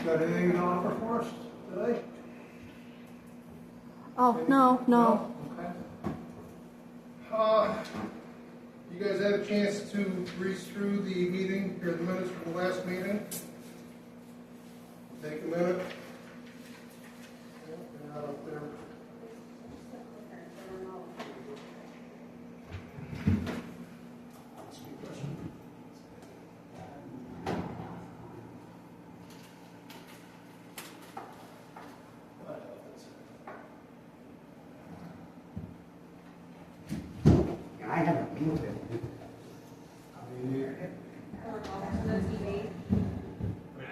Got anything to offer for us today? Oh, no. Okay. You guys had a chance to breeze through the meeting, or the minutes from the last meeting? Take a minute. They're not up there. I haven't moved it. I mean,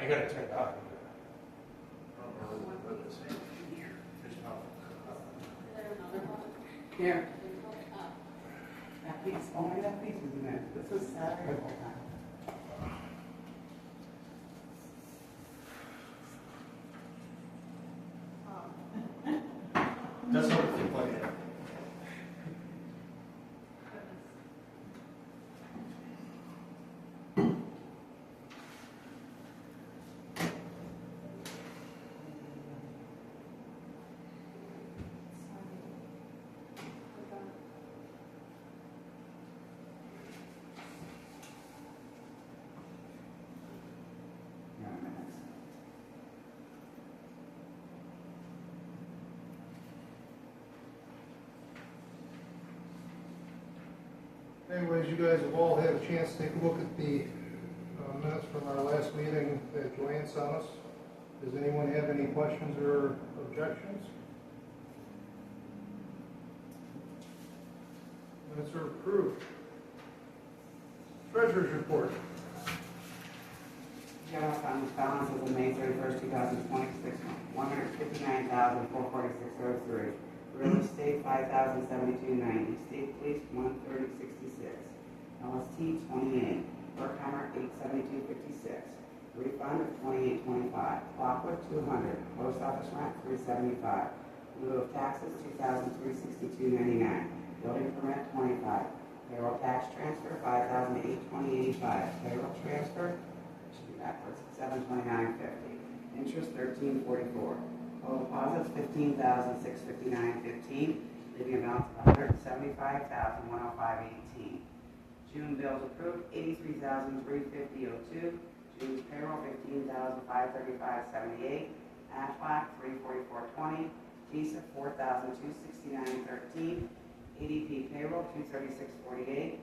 I got it turned out. I don't know what it's saying here. There's no. Here. That piece, only that piece is in it. This is Saturday the whole time. That's what it feels like. Yeah, minutes. anyways, you guys have all had a chance to take a look at the minutes from our last meeting that Joanne sent us. Does anyone have any questions or objections? Minutes are approved. Treasurer's report. General fund balances of May 31st, 2026, $159,446.03. Real estate, $5,072.90. State police, $130.66. LST, $28. Berkheimer, $872.56. Refund of $28.25. Lockwood, $200. Post office rent, $375. In lieu of taxes, $2,362.99. Building permit, $25. Payroll tax transfer, $5,820.85. Payroll transfer, should be backwards, $729.50. Interest, $13.44. Total deposits, $15,659.15. Leaving a balance of $175,105.18. June bills approved, $83,350.02. June's payroll, $15,535.78. Aflac, $344.20. Visa, $4,269.13. ADP payroll, $236.48.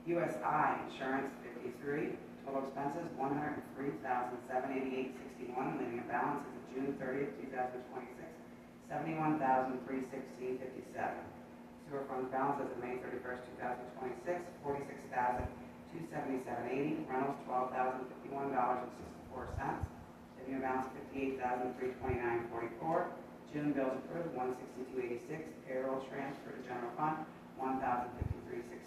USI insurance, $53. Total expenses, $103,788.61. Leaving a balance as of June 30th, 2026, $71,316.57. Sewer fund balance as of May 31st, 2026, $46,277.80. Rentals, $12,051.64. Leaving a balance of $58,329.44. June bills approved, $162.86. Payroll transfer to general fund, $1,053.16.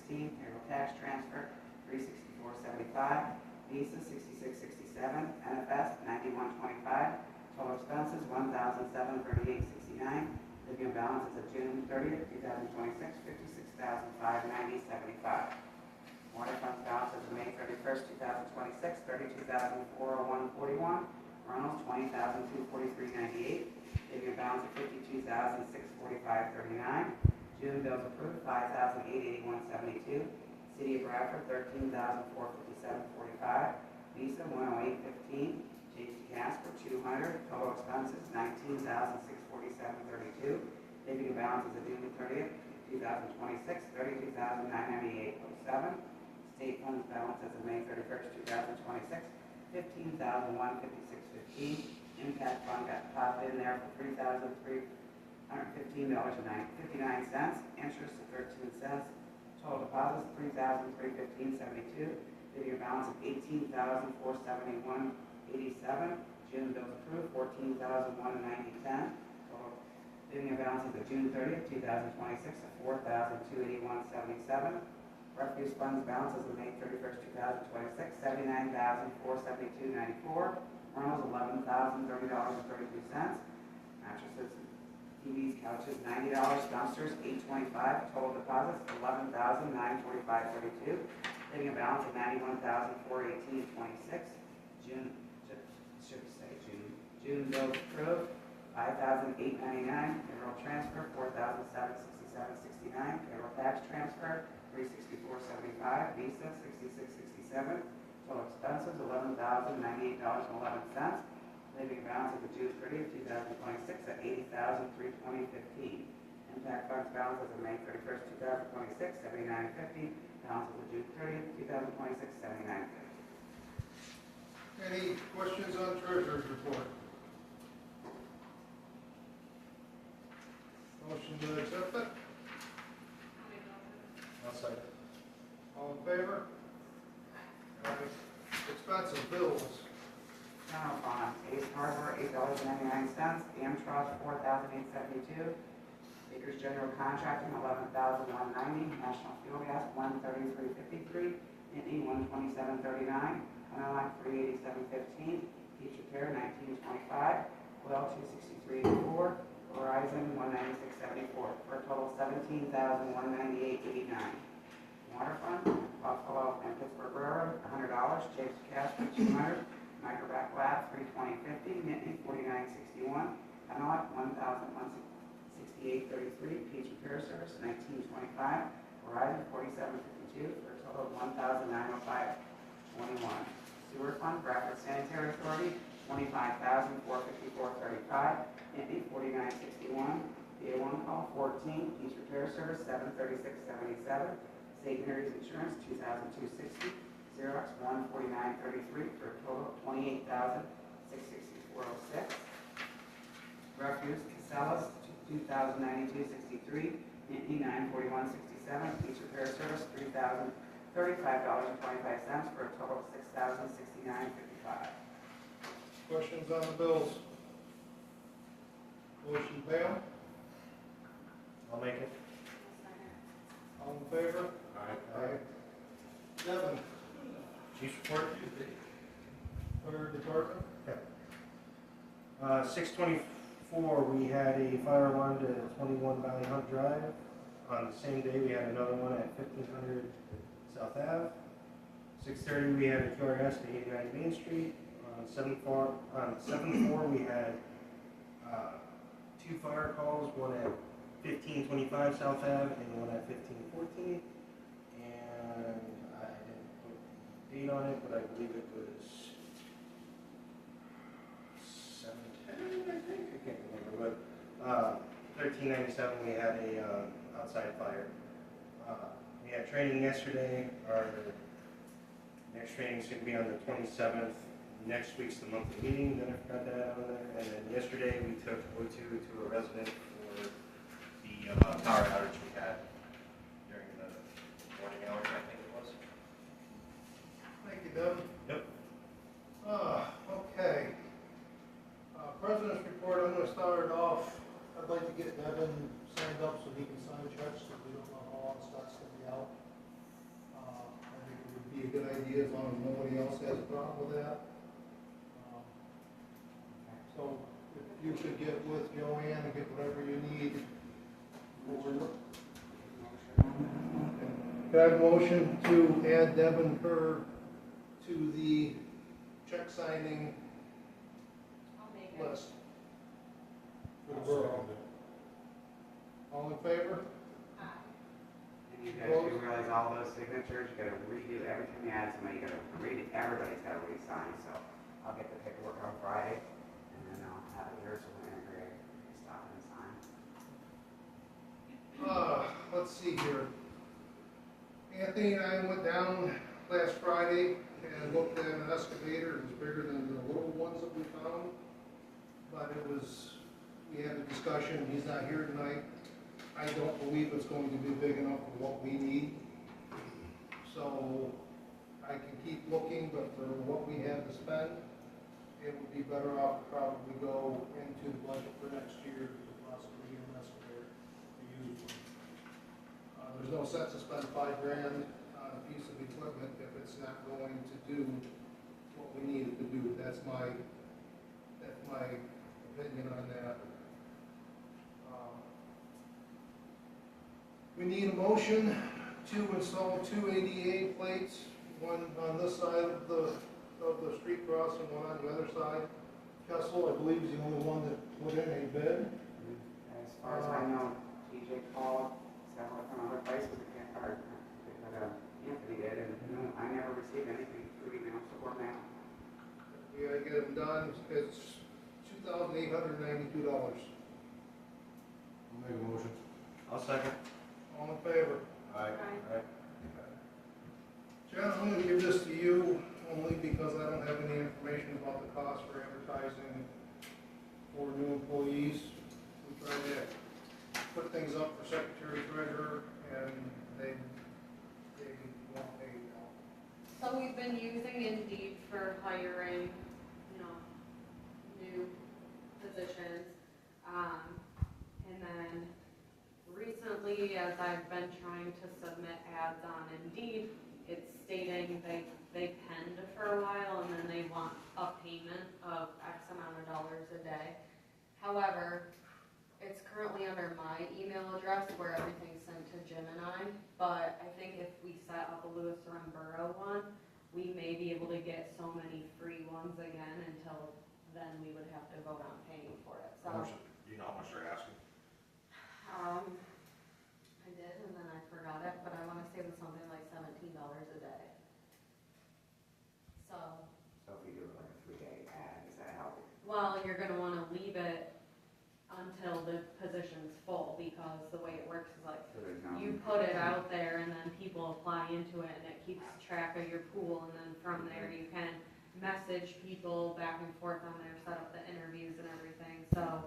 Payroll tax transfer, $364.75. Visa, $66.67. NFS, $91.25. Total expenses, $1,738.69. Leaving a balance as of June 30th, 2026, $56,590.75. Water fund balance as of May 31st, 2026, $32,401.41. Reynolds, $20,243.98. Leaving a balance of $52,645.39. June bills approved, $5,881.72. City of Bradford, $13,457.45. Visa, $108.15. J.C. Casper, $200. Total expenses, $19,647.32. Leaving a balance as of June 30th, 2026, $32,998.07. State funds balance as of May 31st, 2026, $15,156.15. Impact fund got deposited in there for $3,315.59. Interest of 13 cents. Total deposits $3,315.72. Leaving a balance of $18,471.87. June bills approved $14,190.10. Total leaving a balance as of June 30th, 2026 of $4,281.77. Refuse funds balance as of May 31st, 2026, $79,472.94. Reynolds, $11,030.32. Mattresses, TVs, couches, $90. Dumpsters, $825. Total deposits, $11,945.32. Leaving a balance of $91,418.26. June should be June bills approved, $5,899. Payroll transfer, $4,767.69. Payroll tax transfer, $364.75. Visa, $66.67. Total expenses, $11,098.11. Leaving a balance at the June 30th, 2026 at $80,320.15. Impact funds balance as of May 31st, 2026, $79.50. Balance as of June 30th, 2026, $79.50. Any questions on treasurer's report? Motion to accept it? I'll second. All in favor? Aye. Expensive bills. General fund, Ace Hardware, $8.99. Amtrust, $4,872. Baker's General Contracting, $11,190. National Fuel Gas, $133.53. Nittany, $127.39. Unalike, $387.15. Beach Repair, $19.25. Oil, $263.84. Verizon, $196.74. For a total of $17,198.89. Water Fund, Buffalo and Pittsburgh Borough, $100. James Casper, $200. Microvac Lab, $320.50. Nittany, $49.61. Unalike, $1,168.33. Beach Repair Service, $19.25. Verizon, $47.52. For a total of $1,905.21. Sewer Fund, Bradford Sanitary Authority, $25,454.35. Nittany, $49.61. DA1 call, 14. Beach Repair Service, $736.77. St. Mary's Insurance, $2,260. Xerox, $149.33 for a total of $28,664.06. Refuse, Casellas, $2,092.63. Nittany, $941.67. Beach Repair Service, $3,035.25 for a total of $6,069.55. Questions on the bills? Motion, Pam? I'll make it. All in favor? Aye. Devin, Chief's report. Fire Department? 6/24, we had a fire alarm at 21 Valley Hunt Drive. On the same day, we had another one at 1500 South Ave. 6:30, we had a QRS at 89 Main Street. On 7/4, we had two fire calls, one at 1525 South Ave and one at 1514. And I didn't put the date on it, but I believe it was 710, I think. I can't remember, but 1397 we had a outside fire. We had training yesterday. Our next training is going to be on the 27th. Next week's the monthly meeting, then I forgot that on there. And then yesterday we took O2 to a resident for the power outage we had during the morning hours, I think it was. Thank you, Devin. Yep. Okay. President's report, I'm gonna start off. I'd like to get Devin signed up so he can sign checks, so we don't know how long stock's gonna be out. I think it would be a good idea as long as nobody else has a problem with that. So if you could get with Joanne and get whatever you need. Could I have a motion to add Devin Kerr to the check signing list for the borough? All in favor? And you guys do realize all those signatures, you gotta redo every time you add somebody, you gotta everybody's gotta re-sign, so I'll get the paperwork on Friday, and then I'll have it here, so when Greg stop and sign. Let's see here. Anthony and I went down last Friday and looked at an excavator. It was bigger than the little ones that we found. But we had a discussion, he's not here tonight. I don't believe it's going to be big enough for what we need. So I can keep looking, but for what we have to spend, it would be better off to probably go into the budget for next year to possibly get an excavator to use. There's no sense to spend $5,000 on a piece of equipment if it's not going to do what we need it to do. That's my opinion on that. We need a motion to install 2 ADA plates, one on this side of the street crossing, one on the other side, Kessel, I believe, is the only one that put in a bid. As far as I know, TJ called, several from other places, or, Anthony did, and no, I never received anything through email or mail. We gotta get them done, it's $2,892. I'll make a motion. I'll second. All in favor? Aye. John, I'm gonna give this to you only because I don't have any information about the cost for advertising for new employees. We tried to put things up for secretary treasurer and they won't pay now. So we've been using Indeed for hiring, new positions. And then recently, as I've been trying to submit ads on Indeed, it's stating they penned for a while and then they want a payment of X amount of dollars a day. However, it's currently under my email address where everything's sent to Jim and I, but I think if we set up a Lewis Run Borough one, we may be able to get so many free ones again until then we would have to vote on paying for it, so. Do you know how much they're asking? I did and then I forgot it, but I wanna say it was something like $17 a day. So, So if we do like a 3-day ad, does that help? well, you're gonna wanna leave it until the position's full, because the way it works is like, So there's no. you put it out there and then people apply into it and it keeps track of your pool, and then from there you can message people back and forth on there, set up the interviews and everything, so.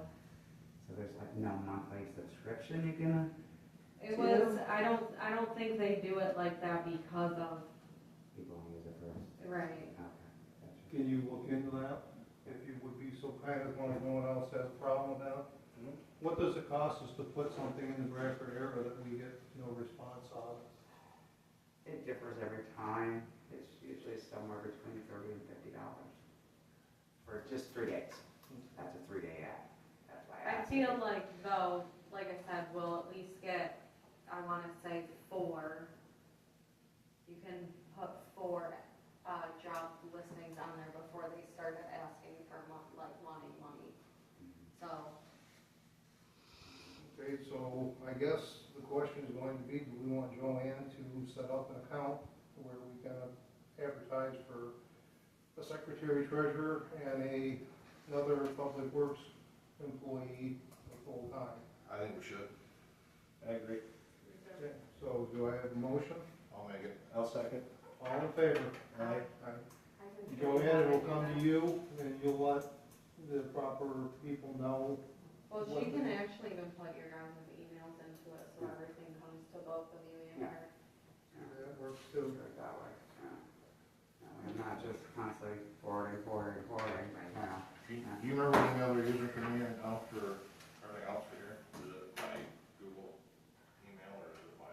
So there's like no monthly subscription you can, It was, I don't think they do it like that because of, people who use it first. right. Okay, gotcha. Can you look into that, if you would be so kind, as long as no one else has a problem with that? What does it cost us to put something in the Bradford area that we get no response on? It differs every time. It's usually somewhere between $30 and $50 for just 3 days. That's a 3-day ad. That's why I asked. feel like though, like I said, we'll at least get, I wanna say 4. You can put 4, job listings on there before they started asking for wanting money, so. Okay, so I guess the question is going to be, do we want Joanne to set up an account where we can advertise for a secretary treasurer and another public works employee full time? I think we should. I agree. Okay, so do I have a motion? I'll make it. I'll second. All in favor? Aye. I can Joanne, it'll come to you and you'll let the proper people know. Well, she can actually even put your guys' emails into it, so everything comes to both of you and her. That works Do too. it that way. Yeah. And not just constantly forwarding. Do you remember any other user from me now for everything else for here? Is it my Google email or is it my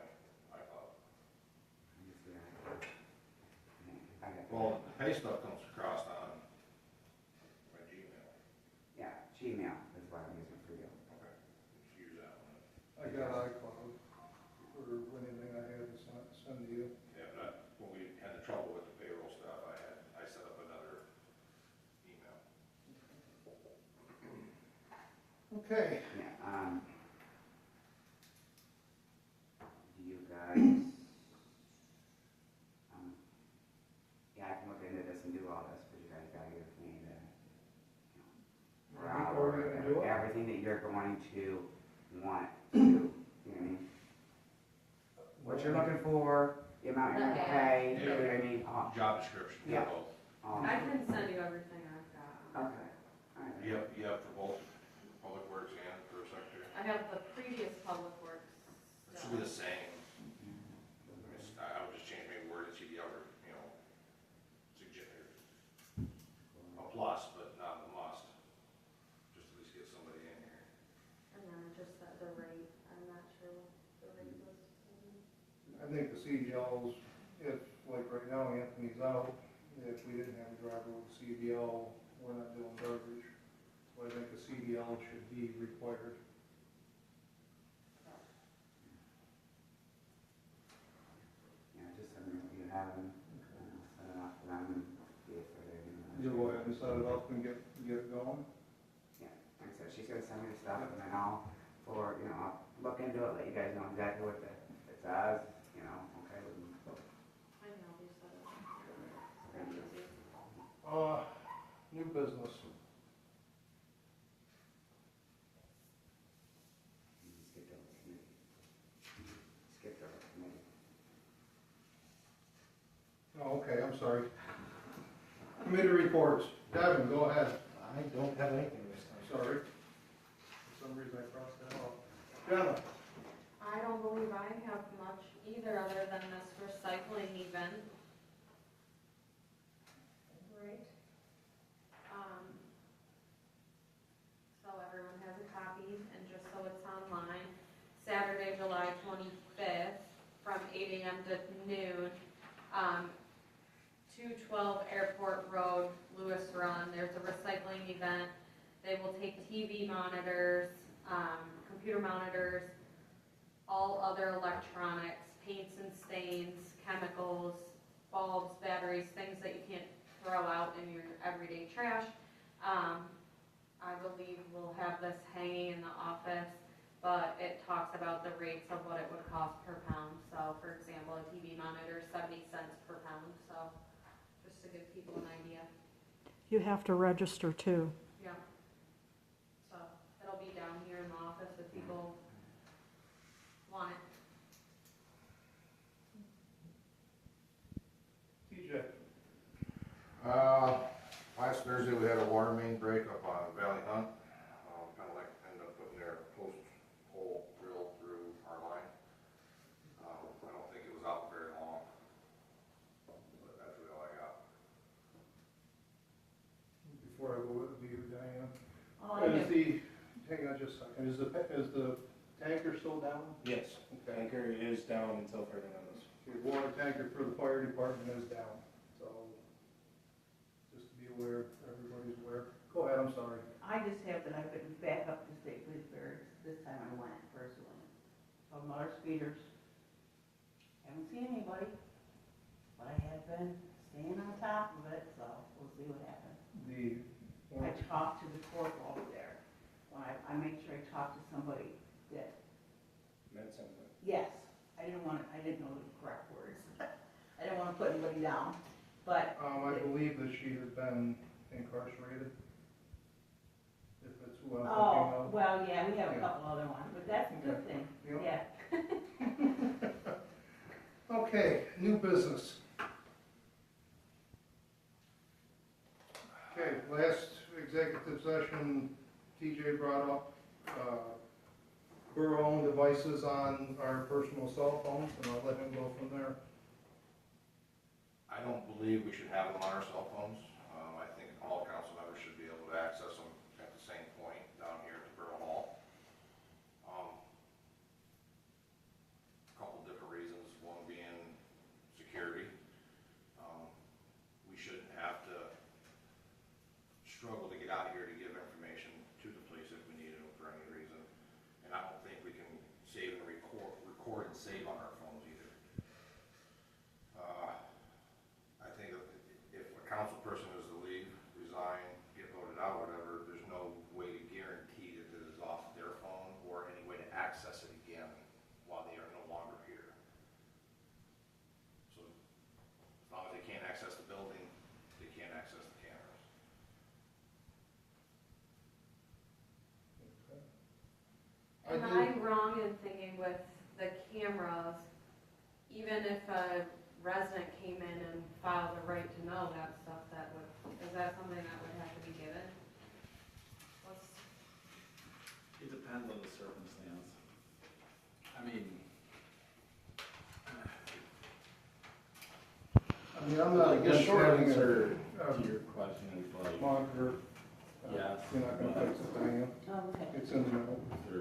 iCloud? Let me see. I got. Well, the pay stuff comes across on my Gmail. Yeah, Gmail is what I'm using for you. Okay, just use that one. I got iCloud for anything I had to send to you. Yeah, but when we had the trouble with the payroll stuff, I set up another email. Okay. Yeah, do you guys, yeah, I can look into this and do all this, but you guys gotta give me the, per Are hour, we gonna do it? everything that you're going to want to, you know what I mean? What you're looking for, the amount you're gonna pay, you know what I mean? All- Job description, Yeah. both. all- I can send you everything I've got. Okay, alright. You have for both public works and for secretary? I have the previous public works It should be the stuff. same. I would just change maybe word in CDL or, suggest, a plus, but not a must. Just at least get somebody in here. And then just the rate, I'm not sure what the rate was. I think the CDLs, if, like right now, Anthony's out, if we didn't have a driver with a CDL, we're not doing garbage. So I think the CDL should be required. Yeah, just send me what you have and send it off to them and see if they're. You'll go ahead and send set it up and get it going. Yeah, like I said, she's gonna send me the stuff, and then I'll look into it, let you guys know exactly what it says, okay. I know, you said it. New business. Skipped over committee. Oh, okay, I'm sorry. Committee reports. Devin, go ahead. I don't have anything this time. Sorry. For some reason I crossed that off. Jenna? I don't believe I have much either, other than this recycling event. Right. So everyone has a copy, and just so it's online, Saturday, July 25th, from 8 a.m. to noon, 212 Airport Road, Lewis Run. There's a recycling event. They will take TV monitors, computer monitors, all other electronics, paints and stains, chemicals, bulbs, batteries, things that you can't throw out in your everyday trash. I believe we'll have this hanging in the office, but it talks about the rates of what it would cost per pound. So for example, a TV monitor, 70 cents per pound, so just to give people an idea. You have to register too. Yeah. So it'll be down here in the office if people want it. TJ? Last Thursday, we had a water main break up on Valley Hunt. Kind of like ended up putting their post hole drill through our line. I don't think it was out very long, but that's really all I got. Before I go with you, Diane. All I Is have, hang on just a second, is the tanker still down? Yes, Okay. tanker is down until further notice. The water tanker for the fire department is down, so just to be aware, everybody's aware. Go ahead, I'm sorry. I just have that I couldn't back up to State Police Barracks this time I went personally. So motor speeders, haven't seen anybody, but I have been staying on top of it, so we'll see what happens. I talked to the corporal over there. When I made sure I talked to somebody that, Meant something. yes, I didn't know the correct words. I didn't want to put anybody down, but I believe that she has been incarcerated. If it's who I'm thinking oh, of. well, yeah, we have a Yeah. couple other ones, but that's a good thing, Yep. yeah. Okay, new business. Okay, last executive session, TJ brought up, Borough-owned devices on our personal cell phones, and I'll let him go from there. I don't believe we should have them on our cell phones. I think all council members should be able to access them at the same point down here at the Borough Hall. A couple different reasons, one being security. We shouldn't have to struggle to get out here to give information to the police if we needed them for any reason. And I don't think we can save and record and save on our phones either. I think if a council person is to leave, resign, get voted out, whatever, there's no way to guarantee that it is off their phone or any way to access it again while they are no longer here. So as long as they can't access the building, they can't access the cameras. Am I wrong in thinking with the cameras, even if a resident came in and filed a right to know that stuff, is that something that would have to be given? It depends on the circumstance. I mean, I'm not the against short having answer a to your question is like, monitor. yes. You're not gonna fix it, Diane. Oh, okay. It's in the middle.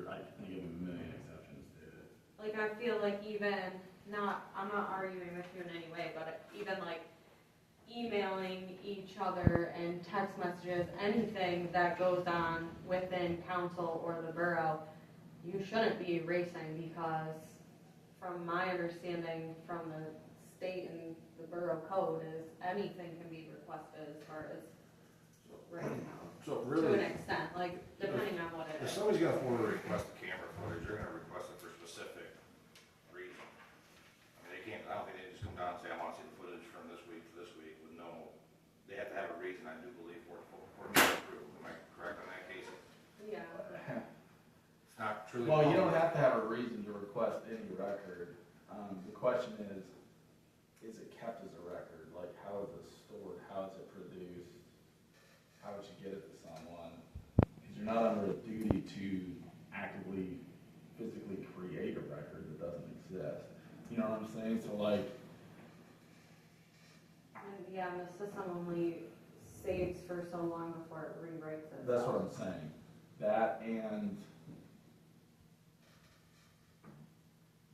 I can give a million exceptions to it. Like, I feel like I'm not arguing with you in any way, but even like emailing each other and text messages, anything that goes on within council or the borough, you shouldn't be erasing, because from my understanding from the state and the borough code is anything can be requested as far as right now, So to an really, extent, like, depending on what it if is. somebody's gonna forward a request to camera footage, they're gonna request it for a specific reason. I mean, they can't, I don't think they just come down and say, I wanna see the footage from this week to this week with no, they have to have a reason, I do believe, for me to approve. Am I correct on that, Casey? Yeah. It's not truly. Well, you don't public. have to have a reason to request any record. The question is it kept as a record? Like, how is it stored? How is it produced? How would you get it to someone? Because you're not under a duty to actively, physically create a record that doesn't exist. You know what I'm saying? So like, And yeah, and the system only saves for so long before it rewrites itself. that's what I'm saying. That and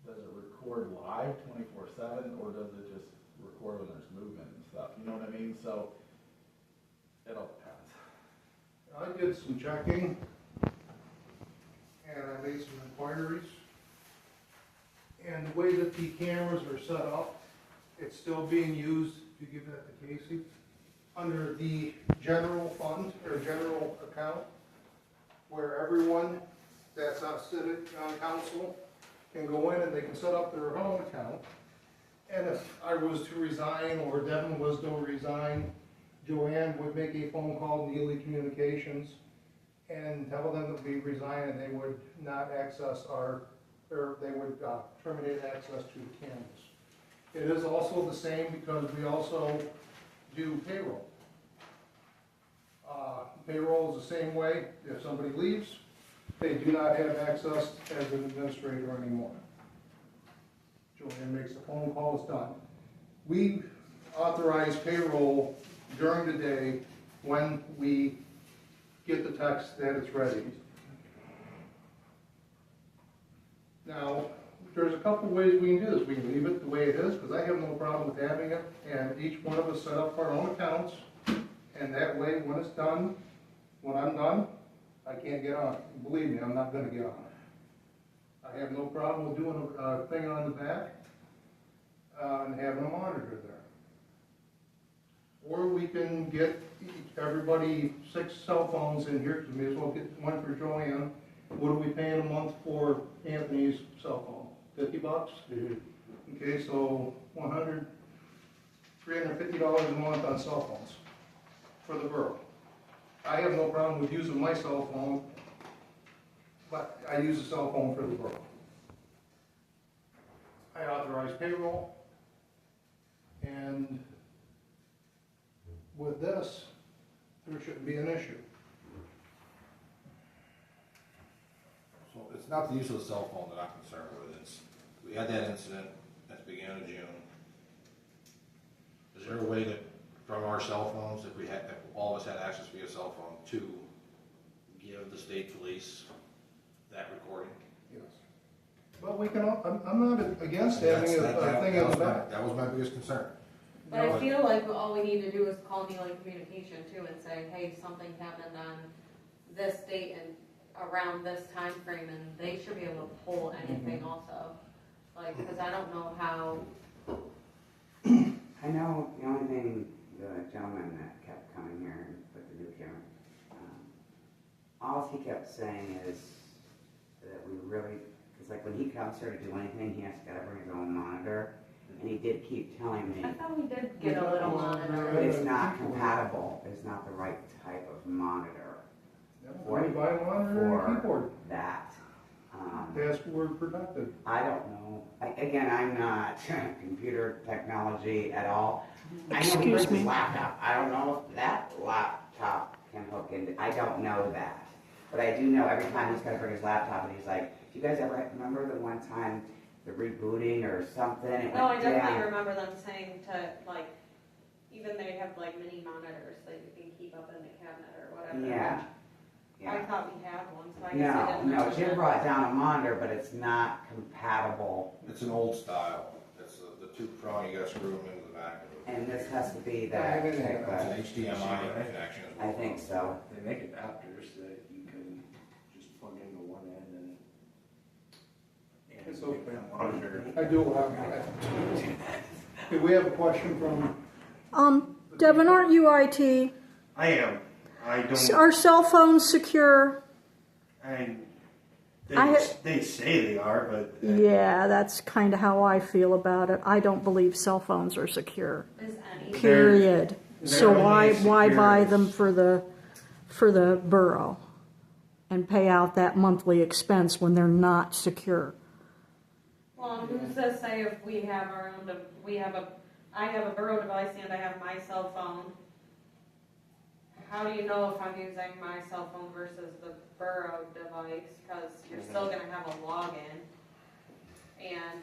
does it record live 24/7 or does it just record when there's movement and stuff? You know what I mean? So it all depends. I did some checking, and I made some inquiries. And the way that the cameras are set up, it's still being used, to give that to Casey, under the general fund, or general account, where everyone that's on council can go in and they can set up their own account. And if I was to resign, or Devin was to resign, Joanne would make a phone call to Neely Communications and tell them that we resign, and they would not access or they would terminate access to the cameras. It is also the same because we also do payroll. Payroll is the same way. If somebody leaves, they do not have access as an administrator anymore. Joanne makes a phone call, it's done. We authorize payroll during the day when we get the text that it's ready. Now, there's a couple ways we can do this. We can leave it the way it is, because I have no problem with having it, and each one of us set up our own accounts, and that way, when it's done, when I'm done, I can't get on it. Believe me, I'm not gonna get on it. I have no problem with doing a thing on the back, and having a monitor there. Or we can get everybody 6 cell phones in here, because we may as well get one for Joanne. What are we paying a month for Anthony's cell phone? $50? Mhm. Okay, so $350 a month on cell phones for the borough. I have no problem with using my cell phone, but I use a cell phone for the borough. I authorize payroll, and with this, there shouldn't be an issue. So it's not the use of the cell phone that I'm concerned with. We had that incident at the beginning of June. Is there a way that, from our cell phones, if all of us had access via cell phone, to give the state police that recording? Yes. Well, we can, I'm not against having a thing in the back. That was my biggest concern. But I feel like all we need to do is call Neely Communication too and say, hey, something happened on this date and around this time frame, and they should be able to pull anything also. Like, because I don't know how. I know the only thing, the gentleman that kept coming here with the new camera, all he kept saying is that we really, because like when he comes here to do anything, he has to bring his own monitor, and he did keep telling me, I thought we did get a little monitor. but it's not compatible, it's not the right type of monitor Or you buy a monitor and a keyboard. that. Password protected. I don't know. Again, I'm not computer technology at all. I know he Excuse brings his me. laptop. I don't know if that laptop can hook into. I don't know that, but I do know every time he's got to bring his laptop, and he's like, "Do you guys ever remember the one time the rebooting or something?" It No, I went definitely down. remember them saying to, like, even they have like mini monitors that you can keep up in the cabinet or whatever. Yeah. I Yeah. thought we had one, so I guess I No, didn't no, mention Jim it. brought down a monitor, but it's not compatible. It's an old style. It's the two prong, you gotta screw them into the back. And this has to be that type It's an of, HDMI connection as well. I think so. They make adapters that you can just plug into one end and It's make okay. that monitor. I do have, okay, we have a question from, Devin, aren't you IT? I am. I don't, Are cell phones secure? I, I- they say they are, but. Yeah, that's kind of how I feel about it. I don't believe cell phones are secure, Is any, period. So They're only why buy secure them as- for the borough and pay out that monthly expense when they're not secure? well, who's to say if we have our own, I have a borough device and I have my cell phone. How do you know if I'm using my cell phone versus the borough device? Because you're still gonna have a login. And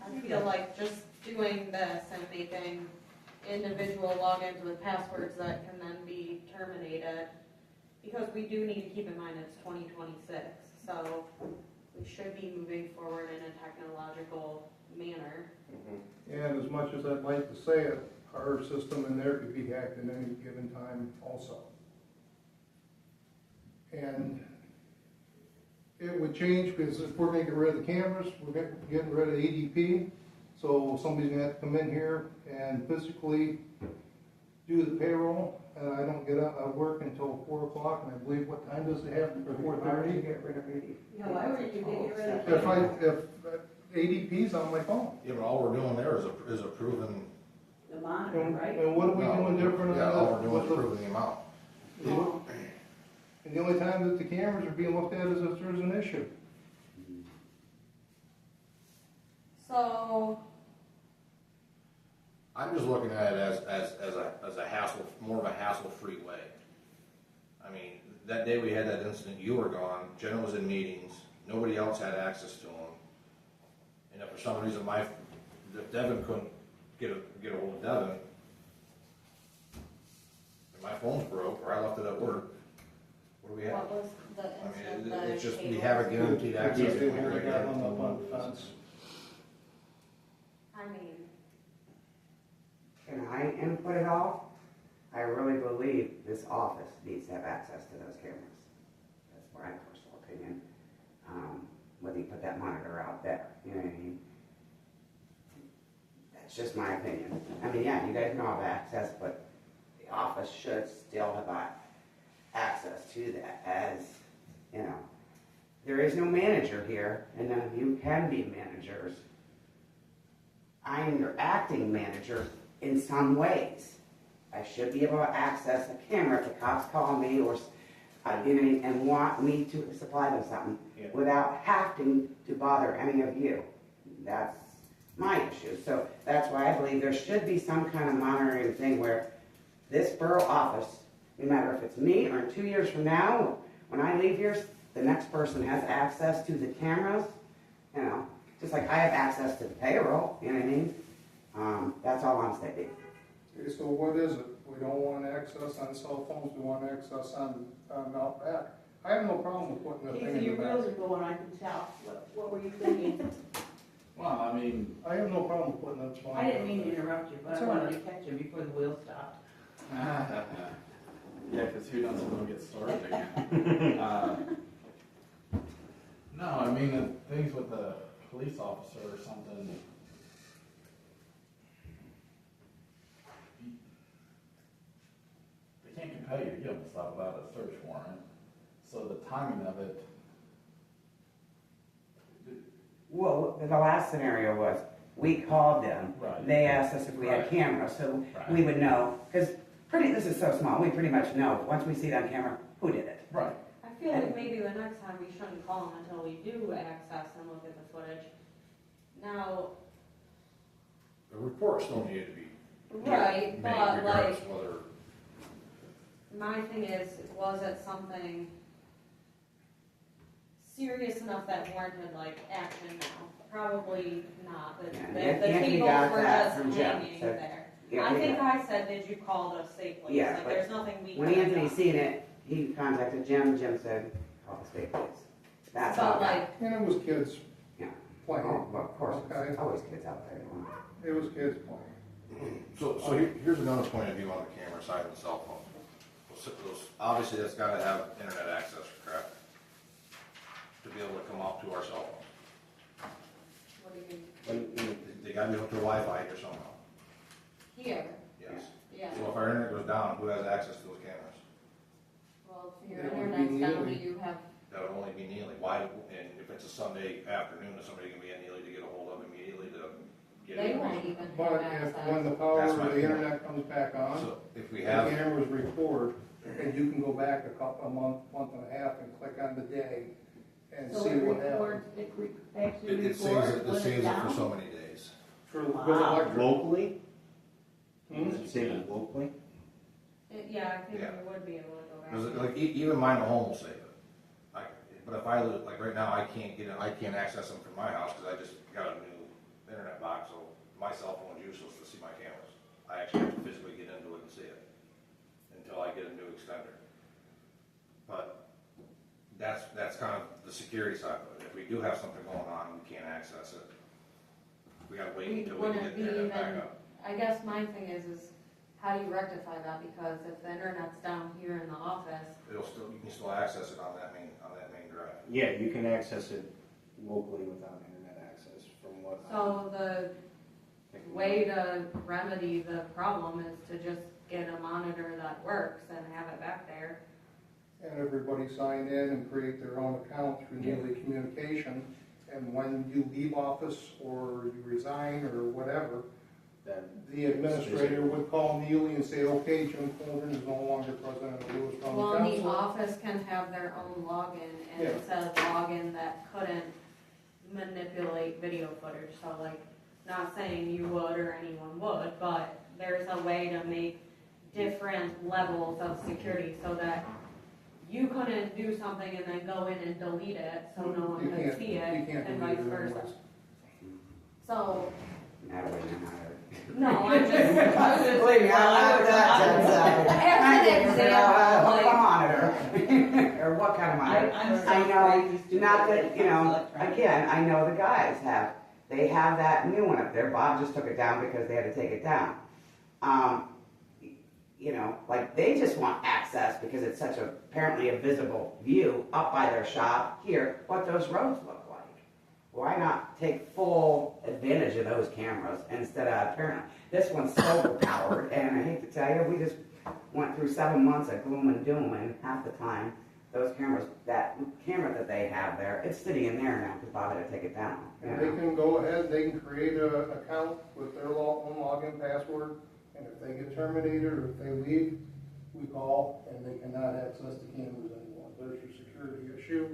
I feel like just doing this and making individual logins with passwords that can then be terminated, because we do need to keep in mind it's 2026, so we should be moving forward in a technological manner. And as much as I'd like to say it, our system in there could be hacked at any given time also. And it would change, because if we're gonna get rid of the cameras, we're getting rid of ADP. So somebody's gonna have to come in here and physically do the payroll, and I don't get out of work until 4 o'clock, and I believe, what time does it happen, or Why would you 4:30? get rid of AD? Yeah, why would you get rid of If ADP's on my phone. Yeah, but all we're doing there is approving, the monitor, right? And what are we doing different? yeah, all we're doing with is the- approving the amount. And the only time that the cameras are being looked at is if there's an issue. So, I'm just looking at it as a hassle, more of a hassle-free way. I mean, that day we had that incident, you were gone, Jenna was in meetings, nobody else had access to them. And if for some reason if Devin couldn't get a hold of Devin, and my phone's broke, or I left it at work, what do we have? what was the I incident mean, that it's just, we came have up? a guaranteed access to it right Got there. hung up on the fence. I mean, Can I input it all? I really believe this office needs to have access to those cameras. That's my personal opinion. Whether you put that monitor out there, you know what I mean? That's just my opinion. I mean, yeah, you guys can all have access, but the office should still have access to that as, you know. There is no manager here, and none of you can be managers. I am your acting manager in some ways. I should be able to access the camera if the cops call me or, you know, and want me to supply them something without having to bother any of you. That's my issue. So that's why I believe there should be some kind of monitoring thing where this borough office, no matter if it's me or in 2 years from now, when I leave here, the next person has access to the cameras, you know, just like I have access to the payroll, you know what I mean? That's all I'm saying. Okay, so what is it? We don't want access on cell phones, we want access on out back. I have no problem with putting a thing Casey, in your the wheels back. are going, I can tell. What were you thinking? Well, I mean, I have no problem with putting that phone. I didn't mean to interrupt you, but It's I all wanted right. to catch you before the wheels stopped. yeah, because who knows when we'll get started again. No, I mean, the things with the police officer or something. They can't compel you to give them stuff without a search warrant. So the timing of it, Well, the last scenario was, we called them, Right. they asked us if we had Right. cameras, so Right. we would know, because this is so small, we pretty much know, once we see it on camera, who did it. right, I feel like maybe the next time we shouldn't call them until we do access and look at the footage. Now, The report still needed to be right, made but regardless like, whether, my thing is, was it something serious enough that warranted like action now? Probably not, the Yeah, the Anthony tables got were that just from Jim, hanging so- there. Yeah, I we think got- I said, did you call the state police? Yeah, Like, but there's nothing we When could have Anthony done. seen it, he contacted Jim, Jim said, call the state police. That's all. But like, And it was kids Yeah. playing. Oh, well, of course, Okay. there's always kids out there. It was kids playing. so here's another point of view on the camera side of the cell phone. Obviously, that's gotta have internet access, correct? To be able to come up to our cell phones. what do you mean? They gotta be hooked to Wi-Fi here somehow, Here, yes. Yeah, So if our internet goes down, who has access to those cameras? well, if your It would be internet's down, Neely. you have, That would only be Neely. Why, and if it's a Sunday afternoon, is somebody gonna be at Neely to get a hold of immediately to get they it? won't even But have if, access. when the power That's or my the point. internet comes back on, So if we the have, cameras record, and you can go back a month and a half and click on the day and So see it what records, happened. actually it records saves it when it's for down? so many days. For, with Wow. electric. Locally? Hmm? Does it save it locally? Yeah, I think Yeah. you would be able to go back. Because like, even mine at home will save it. Like, but if I live, like right now, I can't access them from my house because I just got a new internet box, so my cell phone is useless to see my cameras. I actually have to physically get into it and see it until I get a new extender. But that's kind of the security side of it. If we do have something going on, we can't access it. We gotta wait until we Wouldn't get it the be internet back even- up. I guess my thing is how do you rectify that? Because if the internet's down here in the office, You can still access it on that main drive. Yeah, you can access it locally without internet access from what. so the way to remedy the problem is to just get a monitor that works and have it back there. And everybody sign in and create their own account through Neely Communication. And when you leave office or you resign or whatever, Then the administrator would call Neely and say, okay, Jim Colden is no longer president of Lewis County Well, and the Council. office can have their own login, and it says login that couldn't manipulate video footage, so like, not saying you would or anyone would, but there's a way to make different levels of security so that you couldn't do something and then go in and delete it, so no one You could can't- see you it, can't and delete vice it versa. anyways. So, That wouldn't matter. no, I'm just, Believe me, I know what that says. As an example, What like- monitor? Or what kind of monitor? I'm so I know, crazy. not that, you know, Electronic. again, I know the guys they have that new one up there. Bob just took it down because they had to take it down. You know, like they just want access because it's such apparently a visible view up by their shop here, what those roads look like. Why not take full advantage of those cameras instead of apparently, this one's solar powered, and I hate to tell you, we just went through 7 months of gloom and doom, and half the time, those cameras, that camera that they have there, it's sitting in there now because Bob had to take it down. you And they know? can go ahead, they can create an account with their own login password, and if they get terminated or if they leave, we call, and they cannot access the cameras anymore. There's your security issue,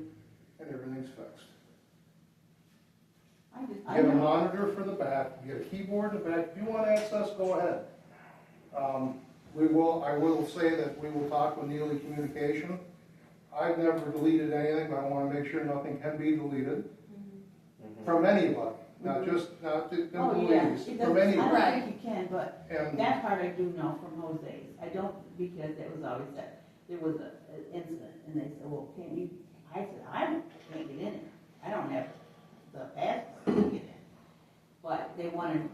and everything's fixed. I Get a know. monitor for the back, get a keyboard in the back, if you want access, go ahead. I will say that we will talk with Neely Communication. I've never deleted anything, but I wanna make sure nothing can be deleted from anybody, not the Oh, yeah, employees, it from doesn't, I anybody. don't think you can, but And that part I do know from Jose's. I don't, because it was always said, there was an incident, and they said, well, can't you, I said, I can't get in it. I don't have the password to get in. But they wanted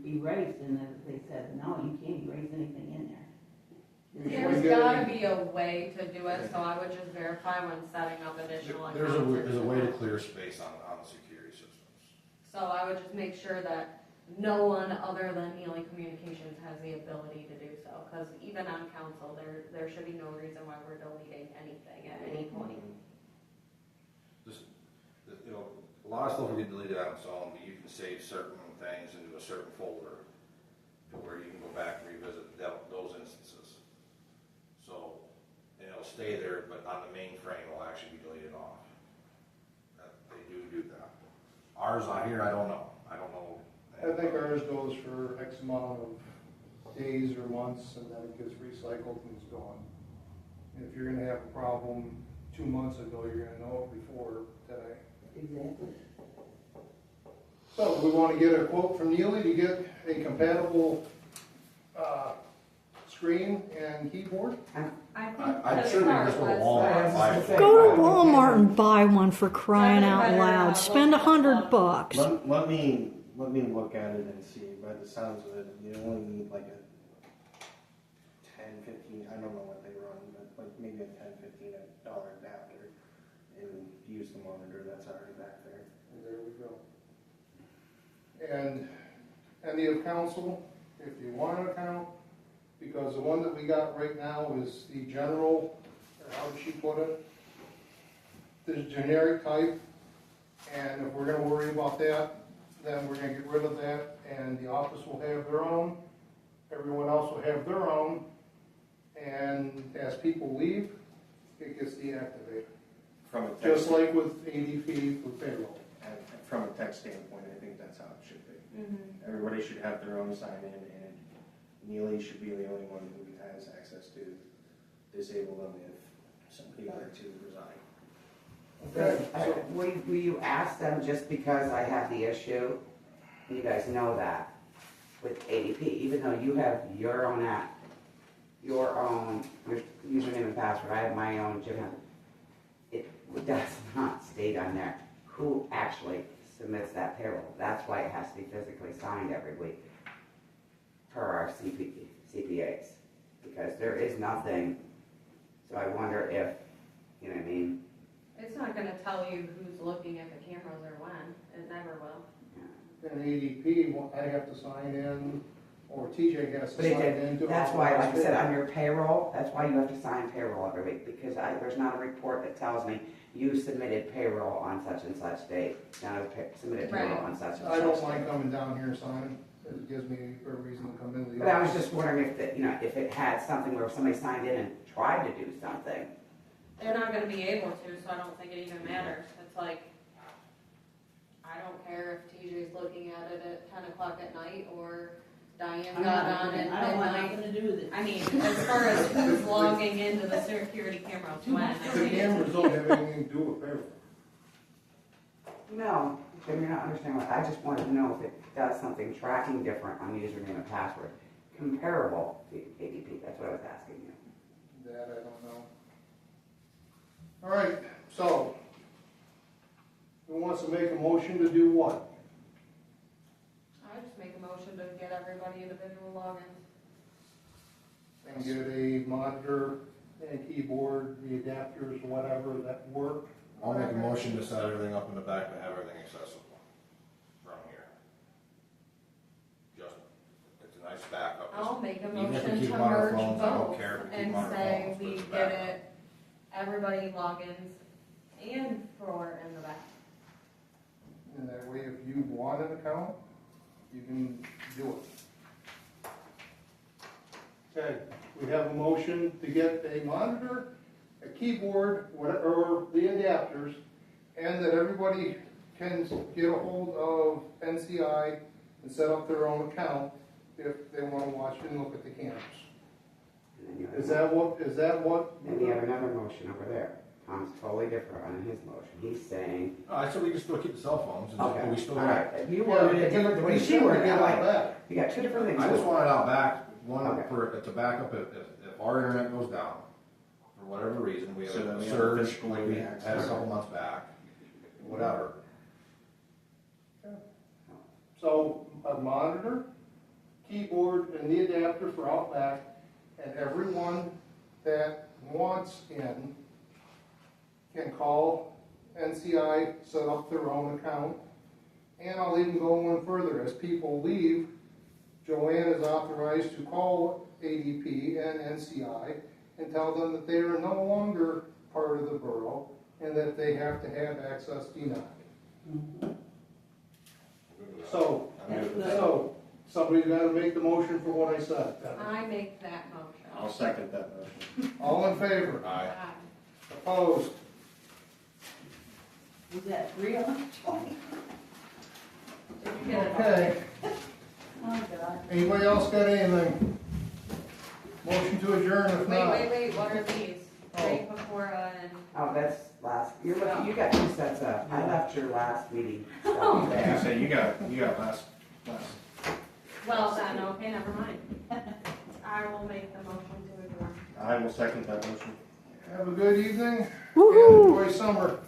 erased, and then they said, no, you can't erase anything in there. there's gotta be a way to do it, so I would just verify when setting up additional accounts. There's a way to clear space on the security systems. So I would just make sure that no one other than Neely Communications has the ability to do so, because even on council, there should be no reason why we're deleting anything at any point. Just, you know, a lot of stuff will get deleted on its own, but you can save certain things into a certain folder to where you can go back and revisit those instances. So, and it'll stay there, but on the mainframe, it'll actually be deleted off. They do that. Ours on here, I don't know. I think ours goes for X amount of days or months, and then it gets recycled and it's gone. And if you're gonna have a problem 2 months ago, you're gonna know it before today. Exactly. So we wanna get a quote from Neely to get a compatible, screen and keyboard. I think I'd the certainly start just go to was- Walmart and buy it. Go to Walmart and buy one for crying out loud. Spend $100. Let me look at it and see. By the sounds of it, you only need like a 10, 15, I don't know what they run, but like maybe a $10, $15 adapter, and use the monitor that's already back there. And there we go. And any of council, if you want an account, because the one that we got right now is the general, or how did she put it? The generic type, and if we're gonna worry about that, then we're gonna get rid of that, and the office will have their own, everyone else will have their own, and as people leave, it gets deactivated. From a tech, Just like with ADP for payroll. and from a tech standpoint, I think that's how it should be. Mhm. Everybody should have their own sign-in, and Neely should be the only one who has access to disable them if somebody were to resign. Okay, so, Will you ask them just because I have the issue? You guys know that with ADP, even though you have your own app, your username and password, I have my own Gmail. It does not state on there who actually submits that payroll. That's why it has to be physically signed every week per our CPAs, because there is nothing. So I wonder if, you know what I mean? It's not gonna tell you who's looking at the cameras or when, it never will. in ADP, I have to sign in, or TJ has to But sign in to. that's why, like I authorize said, payroll. on your payroll, that's why you have to sign payroll every week, because there's not a report that tells me you submitted payroll on such and such date, submitted payroll Right. on such and such I don't date. mind coming down here and signing, it gives me a reason to come into the But I was office. just wondering if, if it had something where somebody signed in and tried to do something. They're not gonna be able to, so I don't think it even matters. It's like, I don't care if TJ's looking at it at 10 o'clock at night or Diane got on at I don't want midnight. nothing to do with it. I mean, as far as who's logging into the security camera when, I The think cameras don't have anything to do with payroll. No, Jim, you're not understanding what, I just wanted to know if it does something tracking different on username and password, comparable to ADP, that's what I was asking you. That I don't know. All right, so, who wants to make a motion to do what? I just make a motion to get everybody individual logins. And get a monitor and keyboard, the adapters, whatever that work. I'll make a motion to set everything up in the back and have everything accessible from here. Just, it's a nice backup. I'll make a Even if we motion keep to them on our merge phones, I don't both care if we keep and them on our say phones, but we it's get backup. it, everybody logins and for in the back. And that way, if you want an account, you can do it. Okay, we have a motion to get a monitor, a keyboard, or the adapters, and that everybody can get a hold of NCI and set up their own account if they want to watch and look at the cameras. And then you have- Is that what? And you have another motion over there. Tom's totally different on his motion. He's saying, I said we can still keep the cell phones, and okay, we still all got. right, you worded it different the way she worded it. Get I'm out like, back. you got two different things. I just want it out back, one Okay. to back up if our internet goes down, for whatever reason, we have So then a we have surge, physical like we access. had a couple months back, whatever. So a monitor, keyboard, and the adapter for out back, and everyone that wants in can call NCI, set up their own account. And I'll even go one further, as people leave, Joanne is authorized to call ADP and NCI and tell them that they are no longer part of the borough and that they have to have access denied. So, somebody's gotta make the motion for what I said. I make that motion. I'll second that motion. All in favor? Aye. Opposed? Was that 3 on the 20? Did you get it? Okay, Oh, God. anybody else got anything? Motion to adjourn if not. Wait, what are these? Right before, and, Oh, that's last, you got two sets up. I left your last meeting. stuff Oh. I there. say, you got last. well, then, okay, never mind. I will make the motion to adjourn. I will second that motion. Have a good evening. Woo-hoo. And enjoy summer.